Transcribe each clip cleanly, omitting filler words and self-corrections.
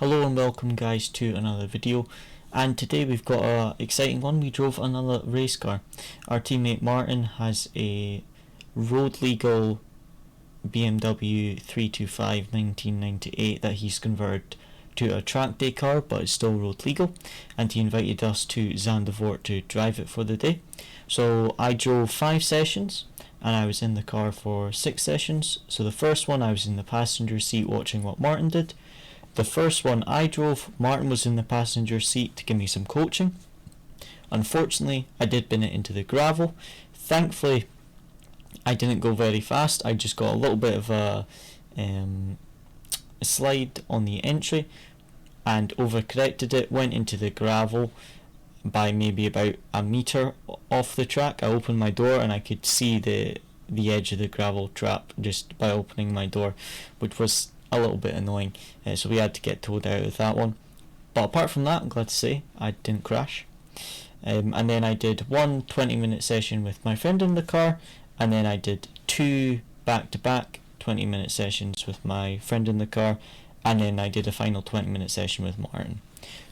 Hello and welcome guys to another video, and today we've got an exciting one. We drove another race car. Our teammate Martin has a road legal BMW 325 1998 that he's converted to a track day car, but it's still road legal, and he invited us to Zandvoort to drive it for the day. So I drove 5 sessions and I was in the car for 6 sessions. So the first one I was in the passenger seat watching what Martin did. The first one I drove, Martin was in the passenger seat to give me some coaching. Unfortunately, I did bin it into the gravel. Thankfully, I didn't go very fast. I just got a little bit of a slide on the entry and overcorrected it, went into the gravel by maybe about a metre off the track. I opened my door and I could see the edge of the gravel trap just by opening my door, which was a little bit annoying, so we had to get towed out of that one. But apart from that, I'm glad to say I didn't crash. And then I did one 20-minute session with my friend in the car, and then I did 2 back-to-back 20-minute sessions with my friend in the car, and then I did a final 20-minute session with Martin.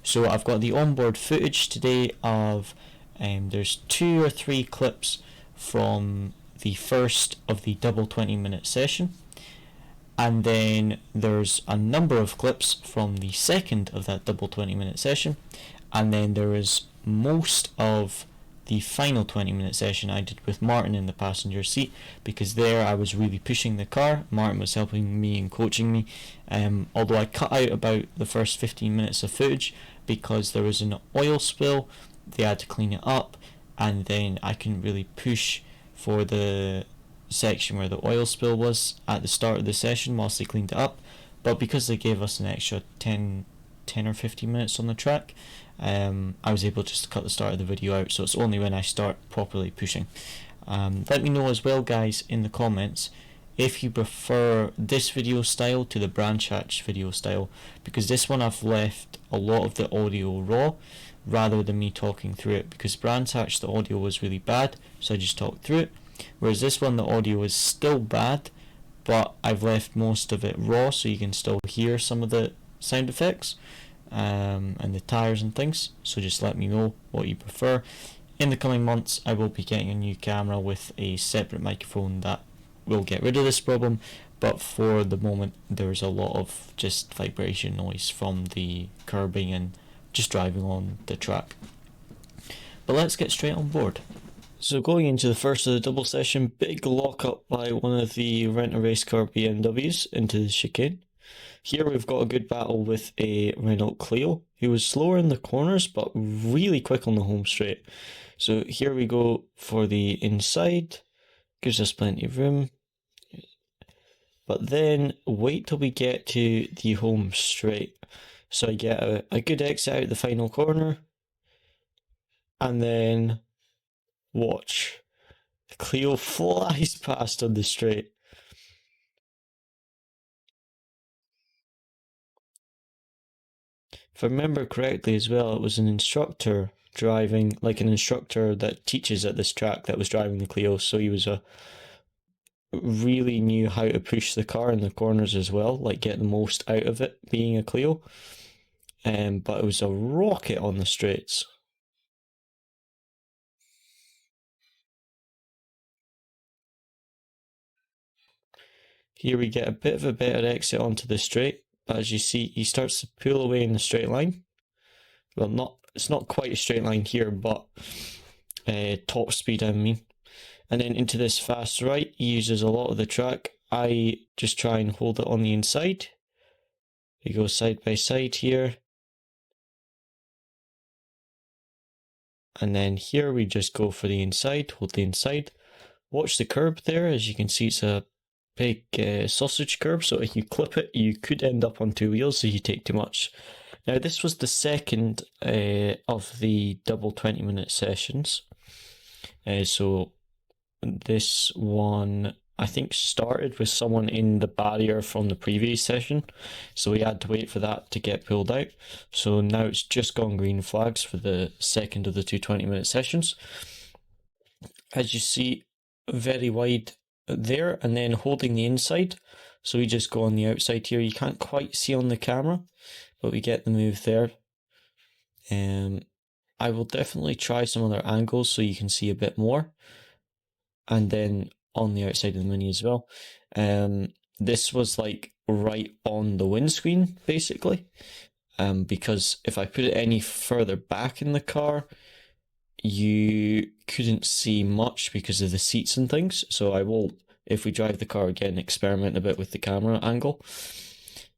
So I've got the onboard footage today of there's 2 or 3 clips from the first of the double 20-minute session. And then there's a number of clips from the second of that double 20-minute session, and then there is most of the final 20-minute session I did with Martin in the passenger seat, because there I was really pushing the car. Martin was helping me and coaching me, although I cut out about the first 15 minutes of footage because there was an oil spill. They had to clean it up, and then I couldn't really push for the section where the oil spill was at the start of the session whilst they cleaned it up. But because they gave us an extra 10 or 15 minutes on the track, I was able just to cut the start of the video out, so it's only when I start properly pushing. Let me know as well guys in the comments if you prefer this video style to the branch hatch video style, because this one I've left a lot of the audio raw rather than me talking through it, because branch hatch the audio was really bad, so I just talked through it. Whereas this one, the audio is still bad, but I've left most of it raw, so you can still hear some of the sound effects and the tires and things. So just let me know what you prefer. In the coming months, I will be getting a new camera with a separate microphone that will get rid of this problem, but for the moment there's a lot of just vibration noise from the curbing and just driving on the track. But let's get straight on board. So going into the first of the double session, big lock up by one of the rent-a-race car BMWs into the chicane. Here we've got a good battle with a Renault Clio, who was slower in the corners but really quick on the home straight. So here we go for the inside, gives us plenty of room. But then wait till we get to the home straight. So I get a good exit out the final corner, and then watch. The Clio flies past on the straight. If I remember correctly as well, it was an instructor driving, like an instructor that teaches at this track, that was driving the Clio, so he was really knew how to push the car in the corners as well, like get the most out of it being a Clio. But it was a rocket on the straights. Here we get a bit of a better exit onto the straight, but as you see, he starts to pull away in the straight line. Well, it's not quite a straight line here, but top speed I mean. And then into this fast right, he uses a lot of the track. I just try and hold it on the inside. We go side by side here. And then here we just go for the inside, hold the inside. Watch the curb there, as you can see it's a big sausage curb, so if you clip it you could end up on 2 wheels if you take too much. Now this was the second of the double 20-minute sessions, so this one I think started with someone in the barrier from the previous session, so we had to wait for that to get pulled out. So now it's just gone green flags for the second of the 2 20-minute sessions. As you see, very wide there, and then holding the inside, so we just go on the outside here. You can't quite see on the camera, but we get the move there. I will definitely try some other angles so you can see a bit more, and then on the outside of the Mini as well. This was like right on the windscreen basically, because if I put it any further back in the car, you couldn't see much because of the seats and things. So I will, if we drive the car again, experiment a bit with the camera angle.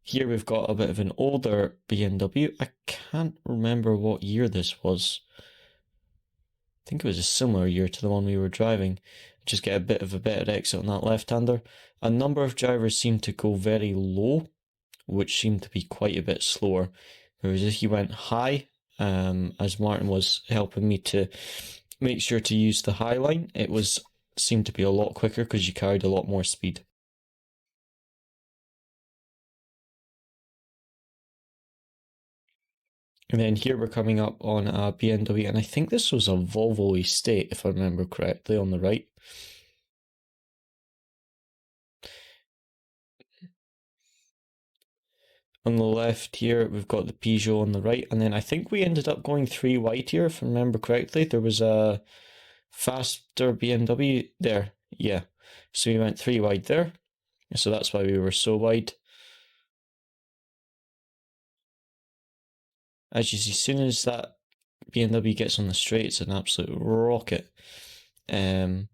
Here we've got a bit of an older BMW. I can't remember what year this was. I think it was a similar year to the one we were driving. Just get a bit of a better exit on that left-hander. A number of drivers seem to go very low, which seemed to be quite a bit slower. Whereas if you went high, as Martin was helping me to make sure to use the high line, it seemed to be a lot quicker because you carried a lot more speed. And then here we're coming up on a BMW, and I think this was a Volvo Estate, if I remember correctly, on the right. On the left here, we've got the Peugeot on the right, and then I think we ended up going 3 wide here, if I remember correctly. There was a faster BMW there, yeah. So we went 3 wide there, so that's why we were so wide. As you see, as soon as that BMW gets on the straight, it's an absolute rocket. I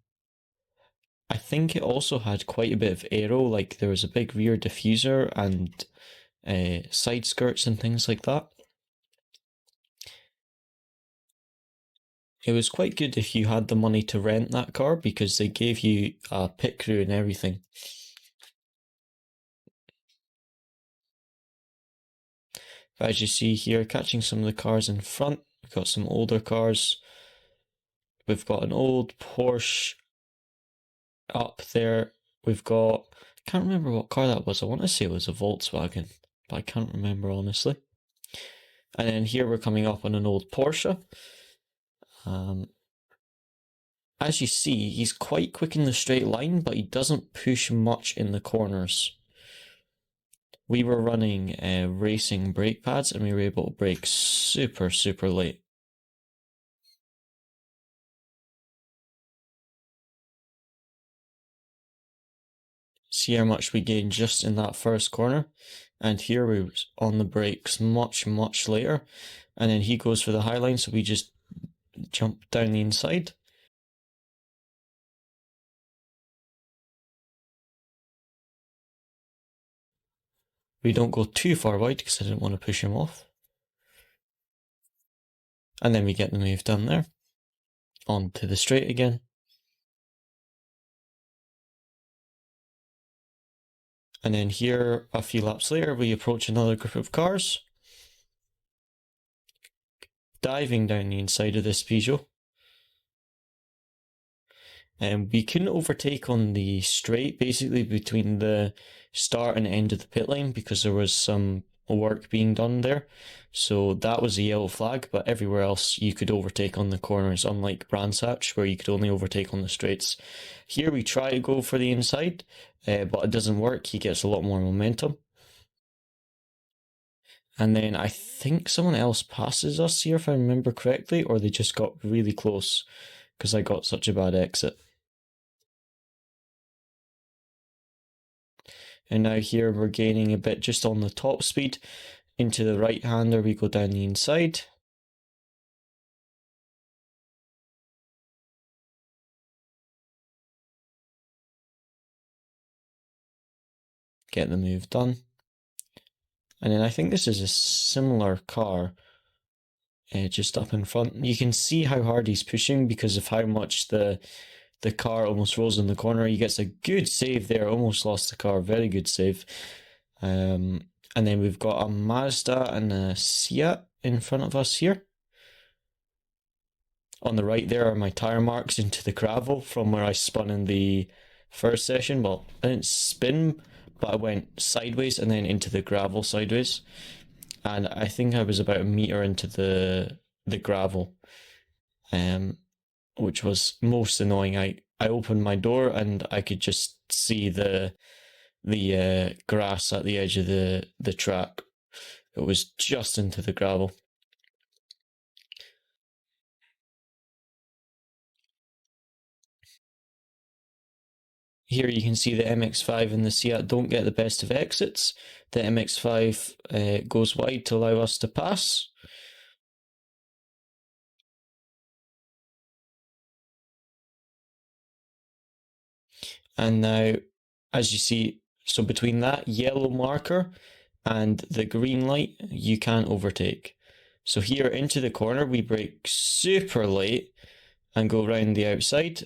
think it also had quite a bit of aero, like there was a big rear diffuser and side skirts and things like that. It was quite good if you had the money to rent that car because they gave you a pit crew and everything. But as you see here, catching some of the cars in front, we've got some older cars. We've got an old Porsche up there. We've got, I can't remember what car that was. I want to say it was a Volkswagen, but I can't remember honestly. And then here we're coming up on an old Porsche. As you see, he's quite quick in the straight line, but he doesn't push much in the corners. We were running racing brake pads, and we were able to brake super, super late. See how much we gained just in that first corner. And here we were on the brakes much, much later. And then he goes for the high line, so we just jump down the inside. We don't go too far wide because I didn't want to push him off. And then we get the move done there. On to the straight again. And then here, a few laps later, we approach another group of cars. Diving down the inside of this Peugeot. And we couldn't overtake on the straight, basically between the start and end of the pit lane, because there was some work being done there. So that was a yellow flag, but everywhere else you could overtake on the corners, unlike Brands Hatch, where you could only overtake on the straights. Here we try to go for the inside, but it doesn't work. He gets a lot more momentum. And then I think someone else passes us here, if I remember correctly, or they just got really close because I got such a bad exit. And now here we're gaining a bit just on the top speed. Into the right-hander we go down the inside. Get the move done. And then I think this is a similar car, just up in front. You can see how hard he's pushing because of how much the car almost rolls in the corner. He gets a good save there, almost lost the car, very good save. And then we've got a Mazda and a Seat in front of us here. On the right there are my tyre marks into the gravel from where I spun in the first session. Well, I didn't spin, but I went sideways and then into the gravel sideways. And I think I was about a meter into the gravel, which was most annoying. I opened my door and I could just see the grass at the edge of the track. it was just into the gravel. Here you can see the MX-5 and the Seat don't get the best of exits. The MX-5 goes wide to allow us to pass. And now, as you see, so between that yellow marker and the green light, you can't overtake. So here into the corner, we brake super late and go round the outside.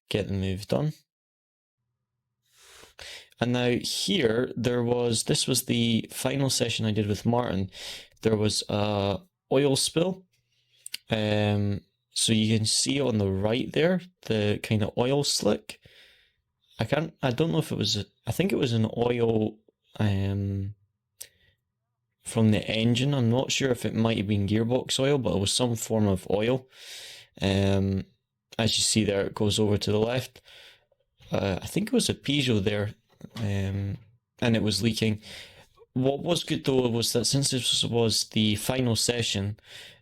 Get the move done. And now here, this was the final session I did with Martin. There was a oil spill. So you can see on the right there, the kind of oil slick. I don't know if it was, I think it was an oil, from the engine. I'm not sure if it might have been gearbox oil, but it was some form of oil. As you see there, it goes over to the left. I think it was a Peugeot there, and it was leaking. What was good though was that since this was the final session,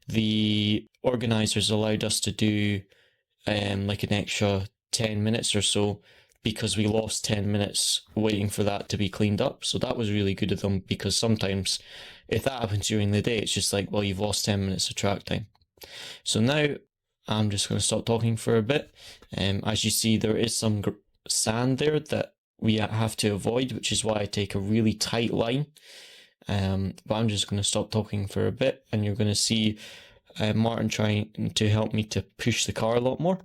the organisers allowed us to do like an extra 10 minutes or so, because we lost 10 minutes waiting for that to be cleaned up. So that was really good of them, because sometimes if that happens during the day, it's just like, well, you've lost 10 minutes of track time. So now I'm just going to stop talking for a bit. As you see, there is some sand there that we have to avoid, which is why I take a really tight line. But I'm just going to stop talking for a bit, and you're going to see Martin trying to help me to push the car a lot more.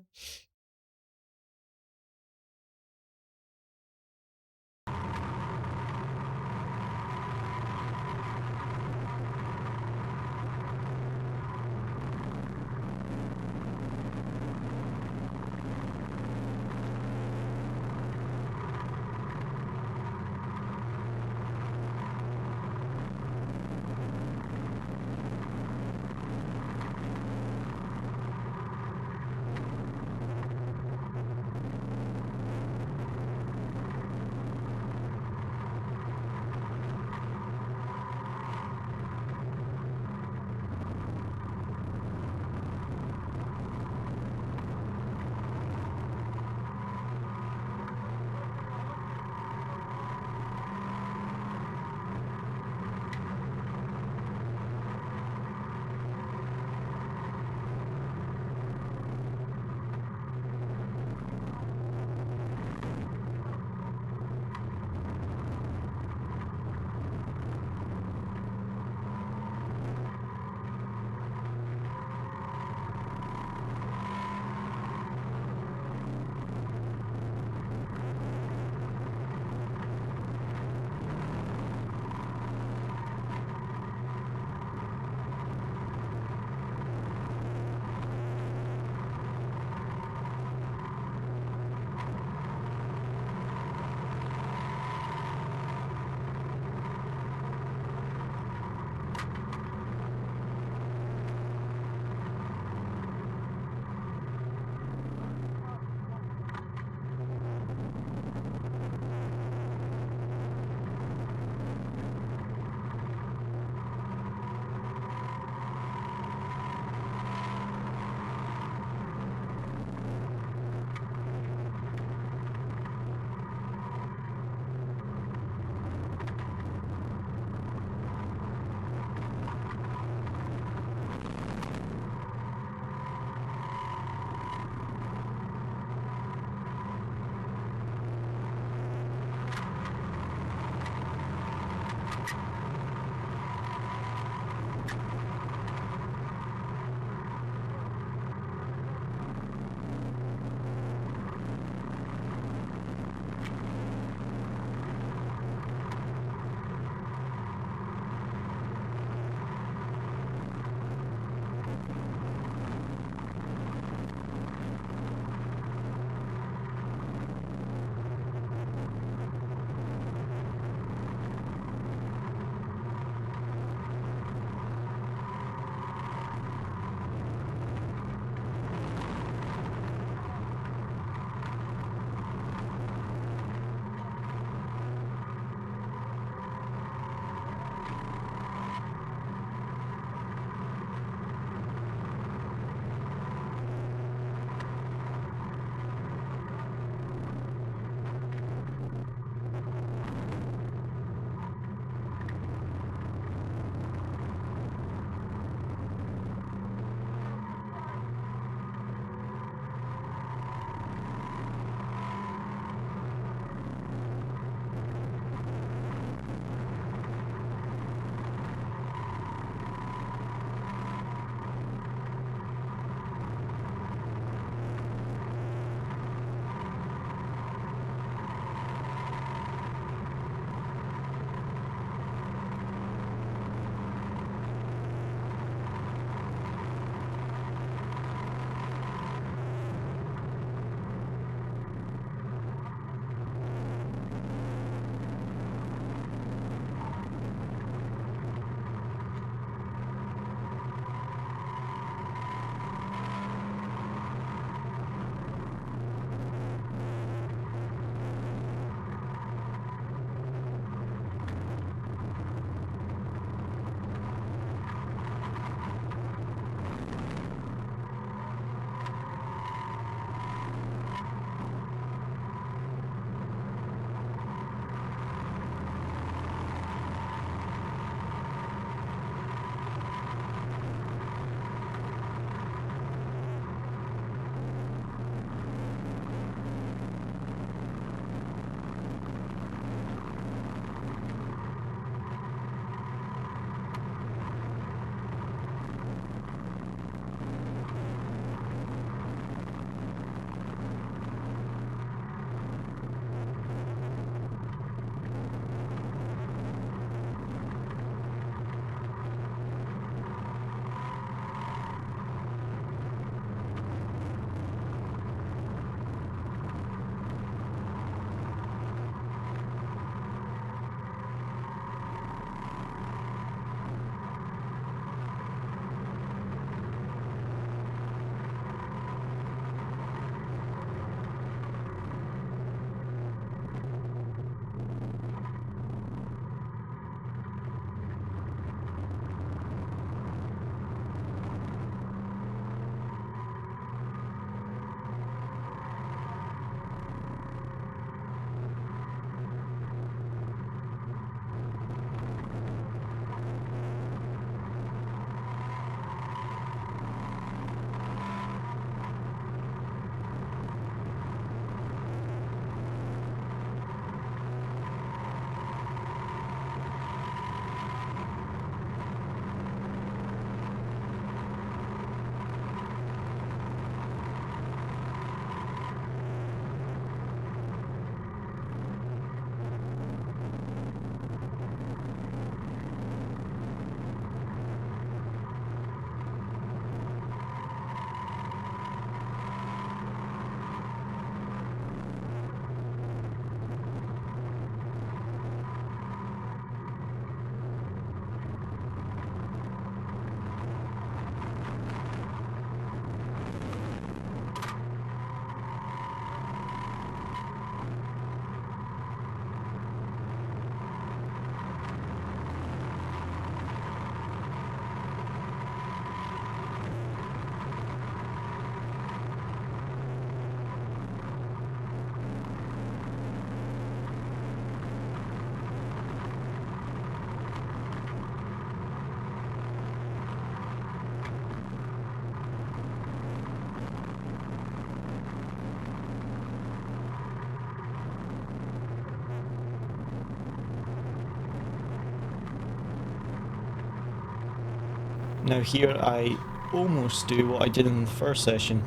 Now here I almost do what I did in the first session.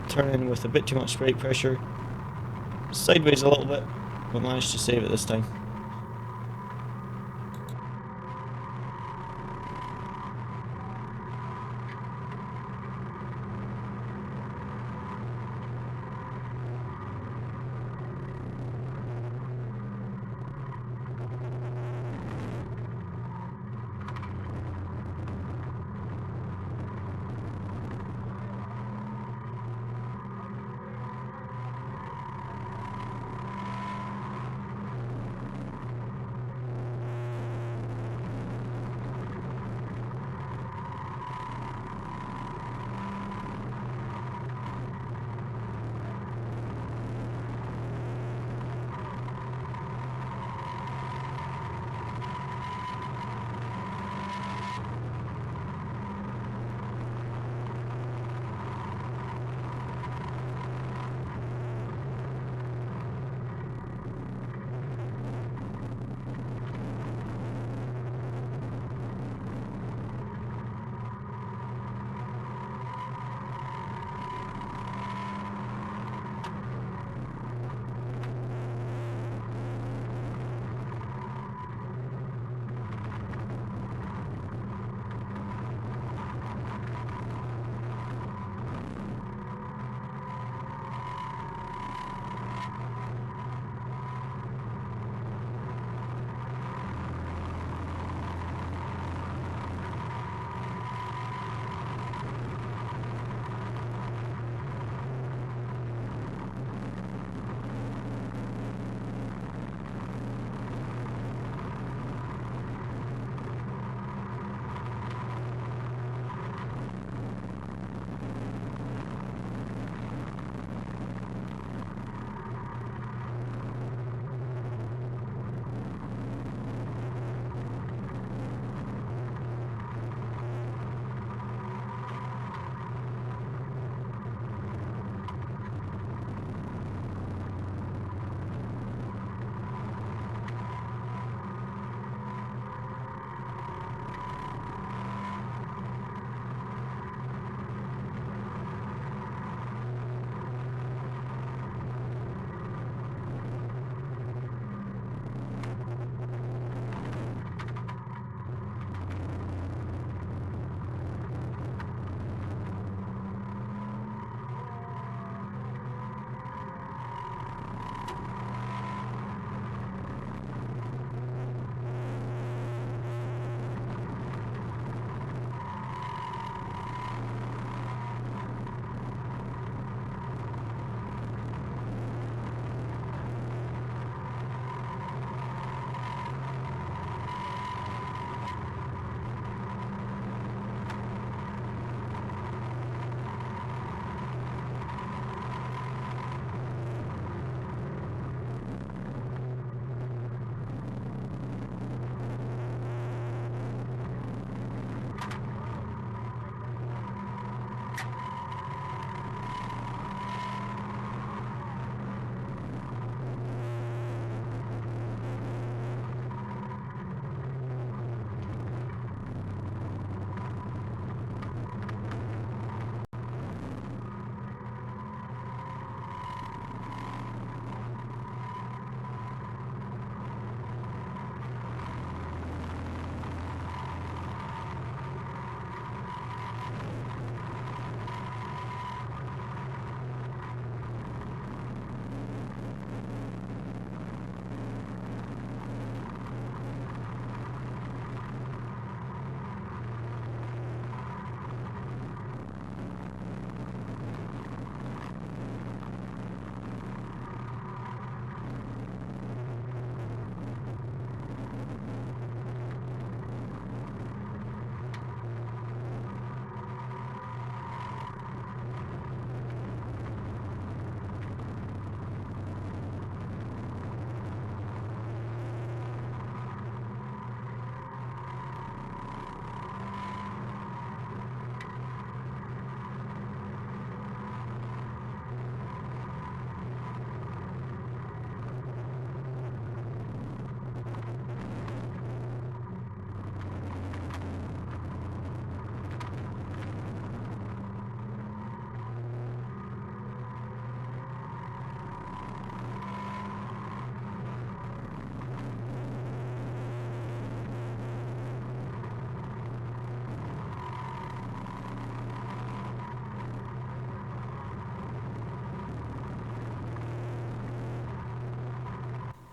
Turn in with a bit too much brake pressure, sideways a little bit, but managed to save it this time.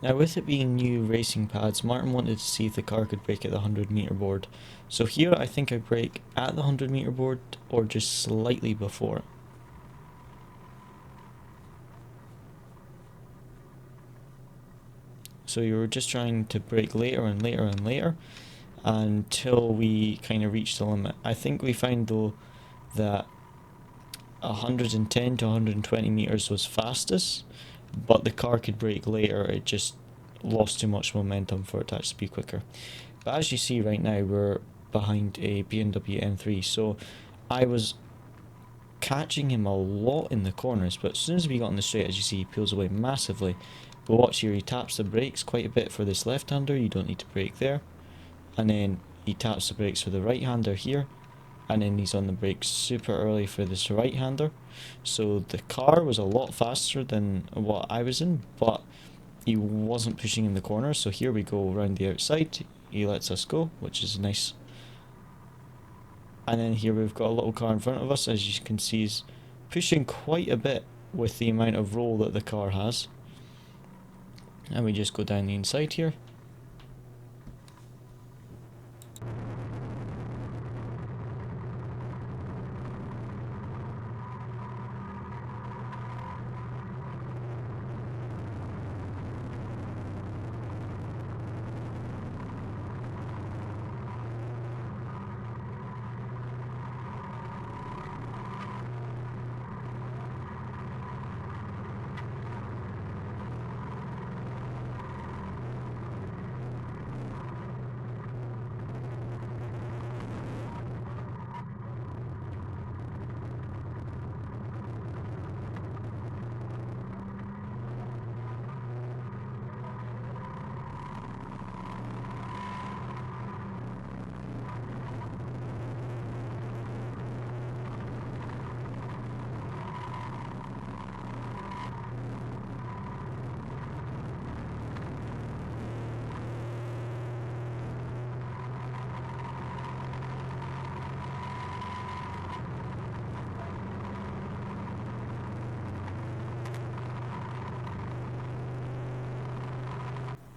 Now with it being new racing pads, Martin wanted to see if the car could brake at the 100 meter board. So here I think I brake at the 100 meter board or just slightly before. So you were just trying to brake later and later and later until we kind of reached the limit. I think we found though that 110 to 120 meters was fastest, but the car could brake later, it just lost too much momentum for it to actually be quicker. But as you see right now, we're behind a BMW M3, so I was catching him a lot in the corners, but as soon as we got on the straight, as you see, he pulls away massively. But watch here, he taps the brakes quite a bit for this left-hander, you don't need to brake there. And then he taps the brakes for the right-hander here, and then he's on the brakes super early for this right-hander. So the car was a lot faster than what I was in, but he wasn't pushing in the corner. So here we go around the outside, he lets us go, which is nice. And then here we've got a little car in front of us, as you can see he's pushing quite a bit with the amount of roll that the car has. And we just go down the inside here.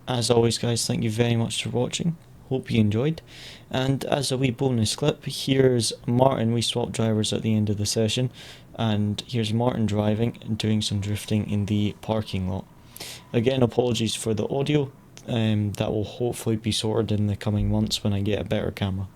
As always guys, thank you very much for watching, hope you enjoyed, and as a wee bonus clip, here's Martin. We swapped drivers at the end of the session, and here's Martin driving and doing some drifting in the parking lot. Again, apologies for the audio, that will hopefully be sorted in the coming months when I get a better camera.